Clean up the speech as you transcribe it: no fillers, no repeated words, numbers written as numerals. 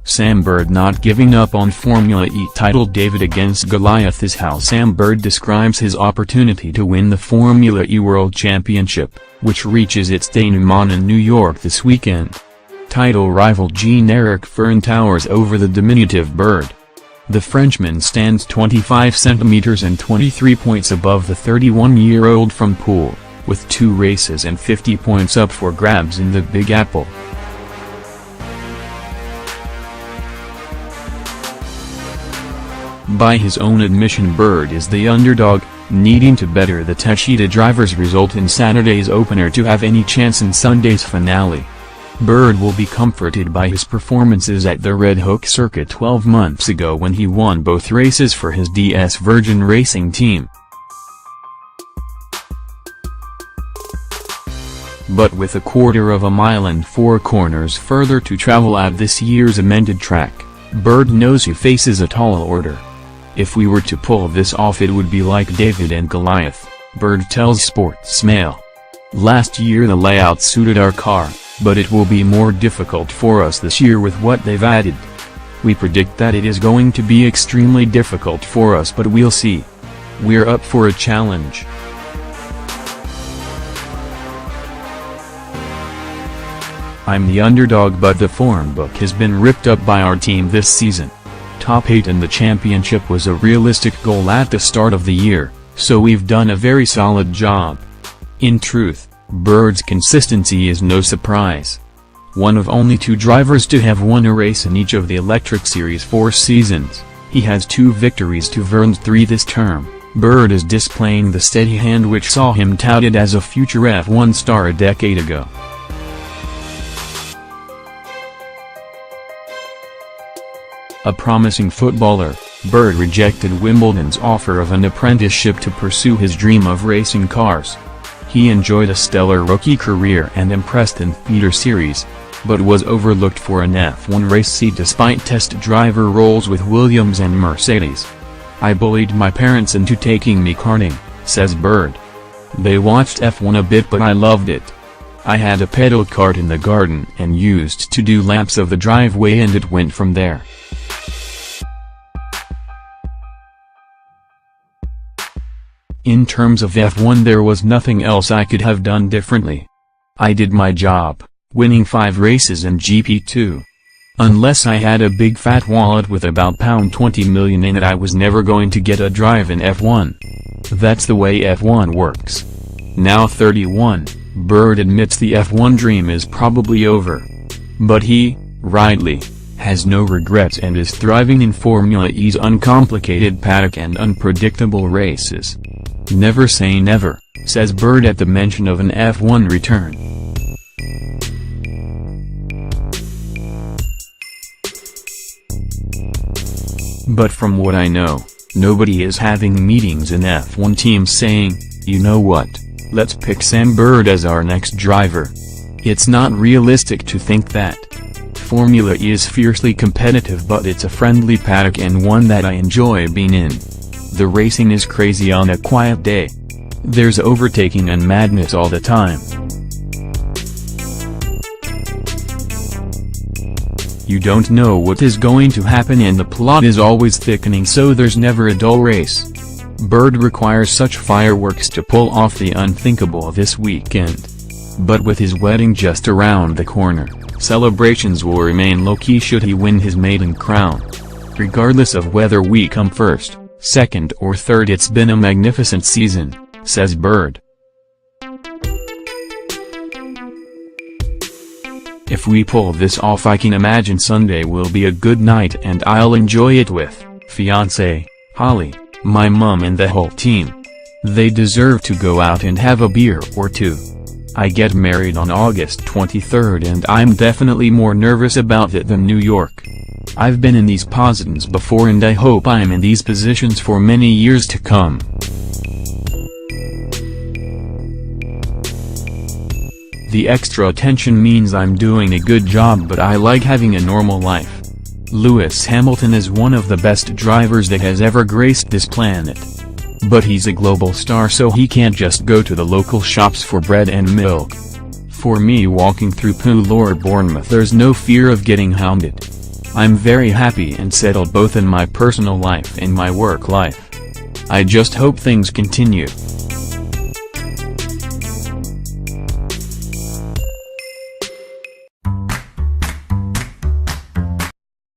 Sam Bird not giving up on Formula E title. David against Goliath is how Sam Bird describes his opportunity to win the Formula E World Championship, which reaches its denouement in New York this weekend. Title rival Jean-Eric Vergne towers over the diminutive Bird. The Frenchman stands 25 centimeters and 23 points above the 31-year-old from Poole, with 2 races and 50 points up for grabs in the Big Apple. By his own admission, Bird is the underdog, needing to better the Techeetah drivers' result in Saturday's opener to have any chance in Sunday's finale. Bird will be comforted by his performances at the Red Hook circuit 12 months ago when he won both races for his DS Virgin Racing team. But with a quarter of a mile and 4 corners further to travel at this year's amended track, Bird knows he faces a tall order. "If we were to pull this off, it would be like David and Goliath," Bird tells Sportsmail. "Last year the layout suited our car, but it will be more difficult for us this year with what they've added. We predict that it is going to be extremely difficult for us, but we'll see. We're up for a challenge." "I'm the underdog, but the form book has been ripped up by our team this season. Top 8 in the championship was a realistic goal at the start of the year, so we've done a very solid job." In truth, Bird's consistency is no surprise. One of only 2 drivers to have won a race in each of the Electric Series 4 seasons, he has 2 victories to Vergne's 3 this term. Bird is displaying the steady hand which saw him touted as a future F1 star a decade ago. A promising footballer, Bird rejected Wimbledon's offer of an apprenticeship to pursue his dream of racing cars. He enjoyed a stellar rookie career and impressed in feeder series, but was overlooked for an F1 race seat despite test driver roles with Williams and Mercedes. "I bullied my parents into taking me karting," says Bird. "They watched F1 a bit, but I loved it. I had a pedal kart in the garden and used to do laps of the driveway, and it went from there." "In terms of F1, there was nothing else I could have done differently. I did my job, winning 5 races in GP2. Unless I had a big fat wallet with about £20 million in it, I was never going to get a drive in F1. That's the way F1 works." Now 31, Bird admits the F1 dream is probably over. But he, rightly, has no regrets and is thriving in Formula E's uncomplicated paddock and unpredictable races. "Never say never," says Bird at the mention of an F1 return. "But from what I know, nobody is having meetings in F1 teams saying, 'You know what, let's pick Sam Bird as our next driver.' It's not realistic to think that. Formula E is fiercely competitive, but it's a friendly paddock and one that I enjoy being in. The racing is crazy on a quiet day. There's overtaking and madness all the time. You don't know what is going to happen and the plot is always thickening, so there's never a dull race. Bird requires such fireworks to pull off the unthinkable this weekend. But with his wedding just around the corner, celebrations will remain low-key should he win his maiden crown. Regardless of whether we come first, second or third, it's been a magnificent season," says Bird. "If we pull this off, I can imagine Sunday will be a good night and I'll enjoy it with fiancé, Holly, my mum and the whole team. They deserve to go out and have a beer or 2. I get married on August 23rd and I'm definitely more nervous about it than New York. I've been in these positions before and I hope I'm in these positions for many years to come." "The extra attention means I'm doing a good job, but I like having a normal life. Lewis Hamilton is one of the best drivers that has ever graced this planet. But he's a global star, so he can't just go to the local shops for bread and milk. For me, walking through Poole or Bournemouth, there's no fear of getting hounded. I'm very happy and settled both in my personal life and my work life. I just hope things continue.